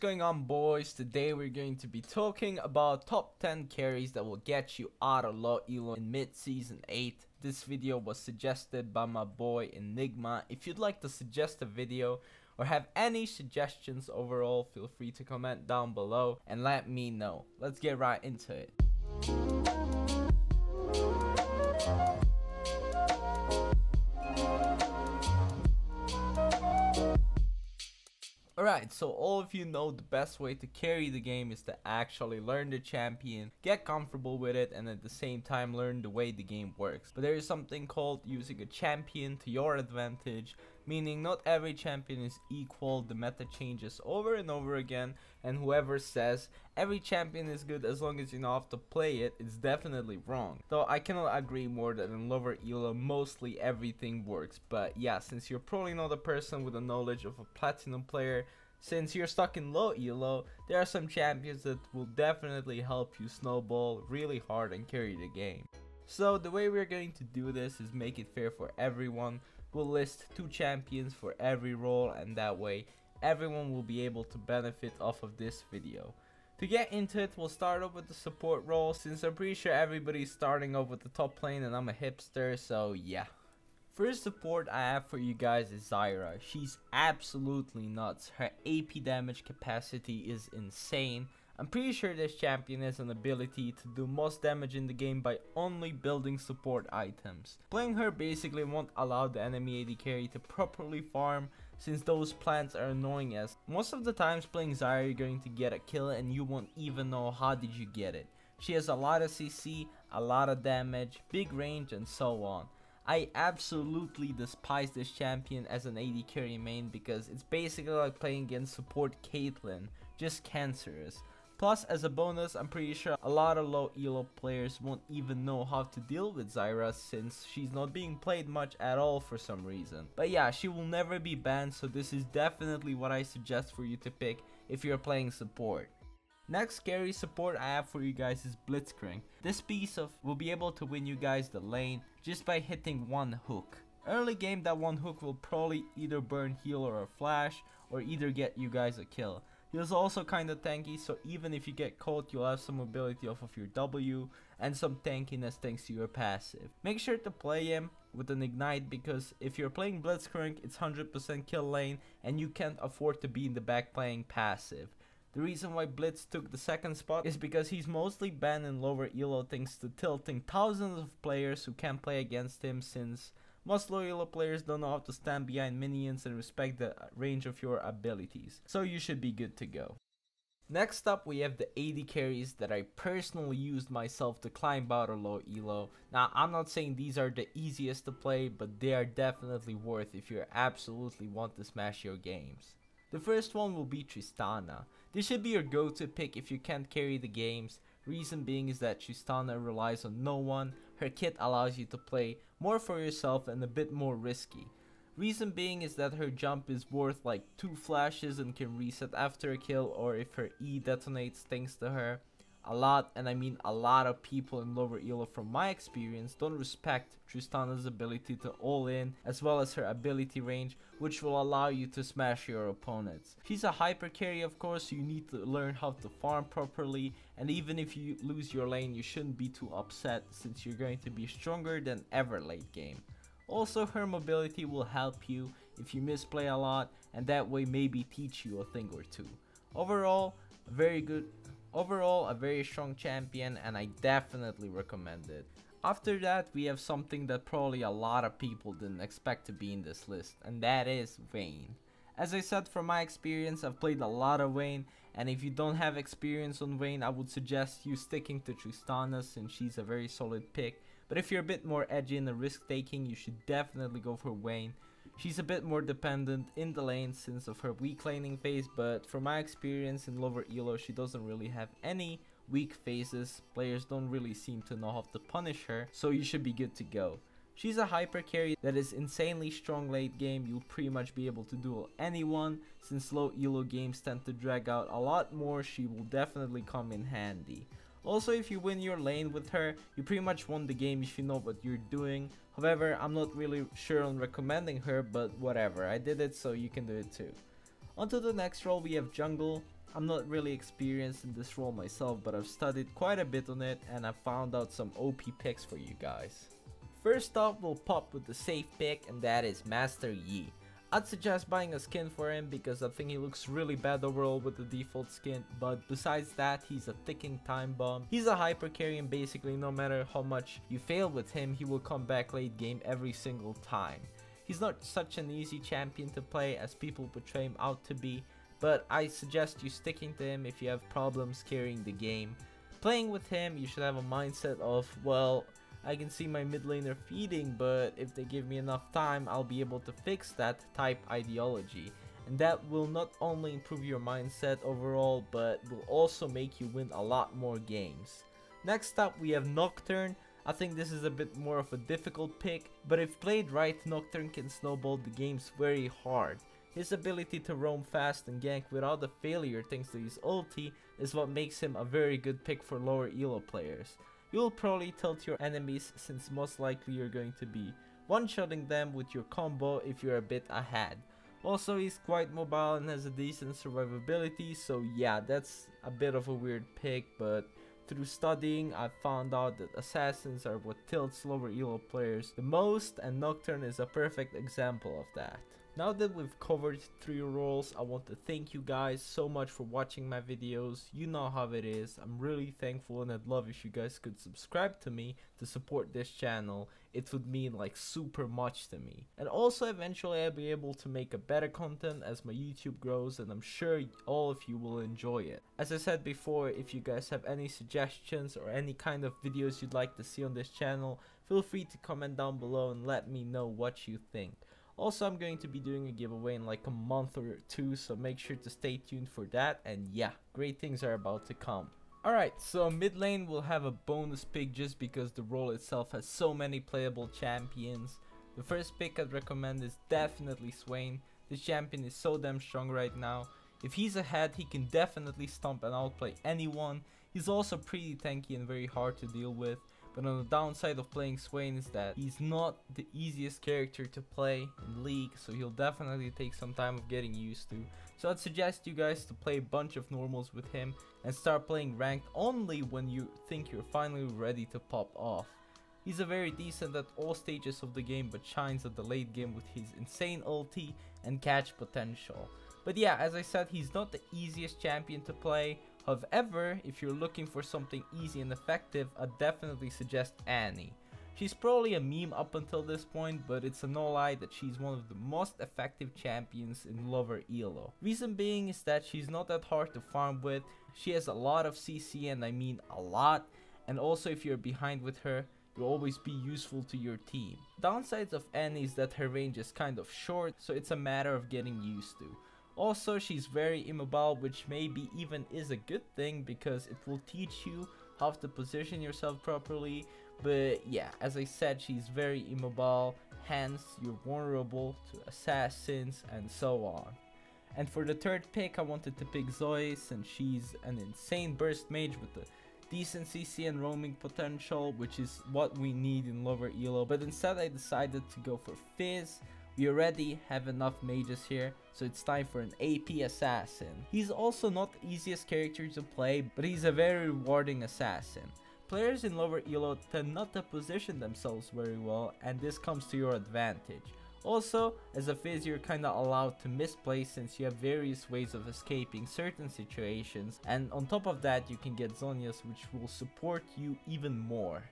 Going on, boys? Today we're going to be talking about top 10 carries that will get you out of low elo in mid-season 8. This video was suggested by my boy Enigma. If you'd like to suggest a video or have any suggestions overall, feel free to comment down below and let me know. Let's get right into it. Alright, so all of you know the best way to carry the game is to actually learn the champion, get comfortable with it, and at the same time learn the way the game works. But there is something called using a champion to your advantage, meaning not every champion is equal, the meta changes over and over again, and whoever says every champion is good as long as you know how to play it is definitely wrong. Though I cannot agree more that in lower elo mostly everything works. But yeah, since you're probably not a person with the knowledge of a platinum player, since you're stuck in low elo, there are some champions that will definitely help you snowball really hard and carry the game. So the way we're going to do this is make it fair for everyone. We'll list 2 champions for every role, and that way everyone will be able to benefit off of this video. To get into it, we'll start off with the support role, since I'm pretty sure everybody's starting off with the top lane and I'm a hipster, so yeah. First support I have for you guys is Zyra. She's absolutely nuts. Her AP damage capacity is insane. I'm pretty sure this champion has an ability to do most damage in the game by only building support items. Playing her basically won't allow the enemy AD carry to properly farm, since those plants are annoying as most of the times playing Zyra you're going to get a kill and you won't even know how did you get it. She has a lot of CC, a lot of damage, big range, and so on. I absolutely despise this champion as an AD carry main because it's basically like playing against support Caitlyn, just cancerous. Plus, as a bonus, I'm pretty sure a lot of low elo players won't even know how to deal with Zyra since she's not being played much at all for some reason. But yeah, she will never be banned, so this is definitely what I suggest for you to pick if you're playing support. Next carry support I have for you guys is Blitzcrank. This piece will be able to win you guys the lane just by hitting one hook. Early game, that one hook will probably either burn heal or a flash, or either get you guys a kill. He is also kinda tanky, so even if you get caught, you'll have some mobility off of your W and some tankiness thanks to your passive. Make sure to play him with an ignite, because if you're playing Blitzcrank, it's 100% kill lane and you can't afford to be in the back playing passive. The reason why Blitz took the second spot is because he's mostly banned in lower elo thanks to tilting thousands of players who can't play against him, since most low elo players don't know how to stand behind minions and respect the range of your abilities. So you should be good to go. Next up, we have the AD carries that I personally used myself to climb out of low elo. Now, I'm not saying these are the easiest to play, but they are definitely worth if you absolutely want to smash your games. The first one will be Tristana. This should be your go-to pick if you can't carry the games. Reason being is that Tristana relies on no one. Her kit allows you to play more for yourself and a bit more risky. Reason being is that her jump is worth like 2 flashes and can reset after a kill, or if her E detonates thanks to her. A lot, and I mean a lot of people in lower elo from my experience don't respect Tristana's ability to all in, as well as her ability range, which will allow you to smash your opponents. She's a hyper carry, of course, so you need to learn how to farm properly, and even if you lose your lane you shouldn't be too upset since you're going to be stronger than ever late game. Also, her mobility will help you if you misplay a lot, and that way maybe teach you a thing or two. Overall, a very strong champion, and I definitely recommend it. After that, we have something that probably a lot of people didn't expect to be in this list, and that is Vayne. As I said, from my experience, I've played a lot of Vayne, and if you don't have experience on Vayne, I would suggest you sticking to Tristana since she's a very solid pick. But if you're a bit more edgy in the risk taking, you should definitely go for Vayne. She's a bit more dependent in the lane since of her weak laning phase, but from my experience in lower elo, she doesn't really have any weak phases. Players don't really seem to know how to punish her, so you should be good to go. She's a hyper carry that is insanely strong late game. You'll pretty much be able to duel anyone. Since low elo games tend to drag out a lot more, she will definitely come in handy. Also, if you win your lane with her, you pretty much won the game if you know what you're doing. However, I'm not really sure on recommending her, but whatever, I did it so you can do it too. On to the next role, we have jungle. I'm not really experienced in this role myself, but I've studied quite a bit on it and I've found out some OP picks for you guys. First off, we'll pop with the safe pick, and that is Master Yi. I'd suggest buying a skin for him because I think he looks really bad overall with the default skin, but besides that, he's a ticking time bomb. He's a hyper carry, and basically no matter how much you fail with him, he will come back late game every single time. He's not such an easy champion to play as people portray him out to be, but I suggest you sticking to him if you have problems carrying the game. Playing with him, you should have a mindset of, well, I can see my mid laner feeding, but if they give me enough time, I'll be able to fix that type ideology. And that will not only improve your mindset overall, but will also make you win a lot more games. Next up, we have Nocturne. I think this is a bit more of a difficult pick, but if played right, Nocturne can snowball the games very hard. His ability to roam fast and gank without a failure thanks to his ulti is what makes him a very good pick for lower elo players. You'll probably tilt your enemies since most likely you're going to be one-shotting them with your combo if you're a bit ahead. Also, he's quite mobile and has a decent survivability, so yeah, that's a bit of a weird pick, but through studying, I found out that assassins are what tilts lower elo players the most, and Nocturne is a perfect example of that. Now that we've covered 3 roles, I want to thank you guys so much for watching my videos. You know how it is. I'm really thankful, and I'd love if you guys could subscribe to me to support this channel. It would mean like super much to me. And also eventually I'll be able to make a better content as my YouTube grows, and I'm sure all of you will enjoy it. As I said before, if you guys have any suggestions or any kind of videos you'd like to see on this channel, feel free to comment down below and let me know what you think. Also, I'm going to be doing a giveaway in like a month or 2, so make sure to stay tuned for that, and yeah, great things are about to come. Alright, so mid lane will have a bonus pick just because the role itself has so many playable champions. The first pick I'd recommend is definitely Swain. This champion is so damn strong right now. If he's ahead, he can definitely stomp and outplay anyone. He's also pretty tanky and very hard to deal with. But on the downside of playing Swain is that he's not the easiest character to play in League, so he'll definitely take some time of getting used to. So I'd suggest you guys to play a bunch of normals with him and start playing ranked only when you think you're finally ready to pop off. He's a very decent at all stages of the game, but shines at the late game with his insane ulti and catch potential. But yeah, as I said, he's not the easiest champion to play. However, if you're looking for something easy and effective, I'd definitely suggest Annie. She's probably a meme up until this point, but it's a no lie that she's one of the most effective champions in lower elo. Reason being is that she's not that hard to farm with, she has a lot of CC, and I mean a lot, and also if you're behind with her, you'll always be useful to your team. Downsides of Annie is that her range is kind of short, so it's a matter of getting used to. Also, she's very immobile, which maybe even is a good thing because it will teach you how to position yourself properly. But yeah, as I said, she's very immobile, hence you're vulnerable to assassins and so on. And for the third pick, I wanted to pick Zoe since she's an insane burst mage with a decent CC and roaming potential, which is what we need in lower elo. But instead I decided to go for Fizz. We already have enough mages here, so it's time for an AP assassin. He's also not the easiest character to play, but he's a very rewarding assassin. Players in lower elo tend not to position themselves very well, and this comes to your advantage. Also, as a Fizz, you're kinda allowed to misplay since you have various ways of escaping certain situations, and on top of that you can get Zhonya's, which will support you even more.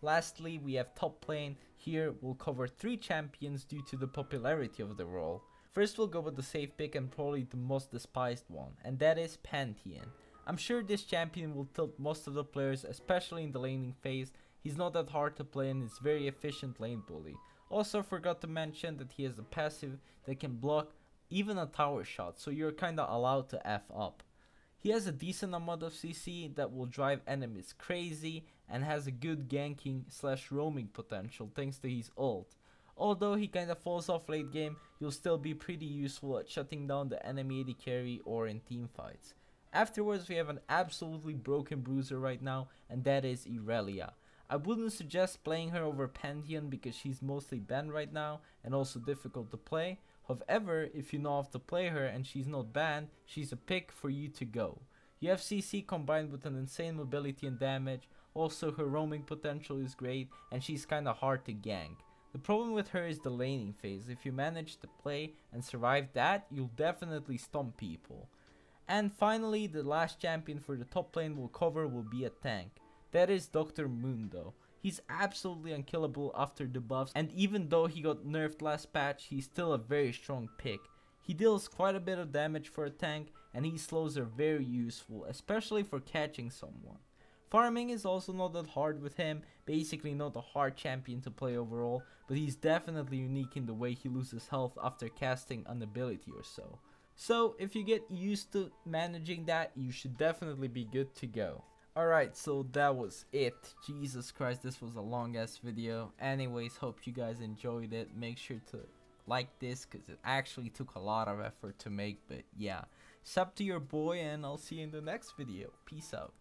Lastly, we have top lane. Here we'll cover 3 champions due to the popularity of the role. First, we'll go with the safe pick and probably the most despised one, and that is Pantheon. I'm sure this champion will tilt most of the players, especially in the laning phase. He's not that hard to play and is very efficient lane bully. Also forgot to mention that he has a passive that can block even a tower shot, so you're kinda allowed to F up. He has a decent amount of CC that will drive enemies crazy and has a good ganking / roaming potential thanks to his ult. Although he kinda falls off late game, you'll still be pretty useful at shutting down the enemy AD carry or in team fights. Afterwards, we have an absolutely broken bruiser right now, and that is Irelia. I wouldn't suggest playing her over Pantheon because she's mostly banned right now and also difficult to play. However, if you know how to play her and she's not banned, she's a pick for you to go. You have CC combined with an insane mobility and damage, also her roaming potential is great, and she's kinda hard to gank. The problem with her is the laning phase. If you manage to play and survive that, you'll definitely stomp people. And finally, the last champion for the top lane we'll cover will be a tank. That is Dr. Mundo. He's absolutely unkillable after the buffs, and even though he got nerfed last patch, he's still a very strong pick. He deals quite a bit of damage for a tank, and his slows are very useful, especially for catching someone. Farming is also not that hard with him, basically not a hard champion to play overall, but he's definitely unique in the way he loses health after casting an ability or so. So if you get used to managing that, you should definitely be good to go. Alright, so that was it. Jesus Christ, this was a long ass video. Anyways, hope you guys enjoyed it. Make sure to like this because it actually took a lot of effort to make, but yeah. Sub to your boy and I'll see you in the next video. Peace out.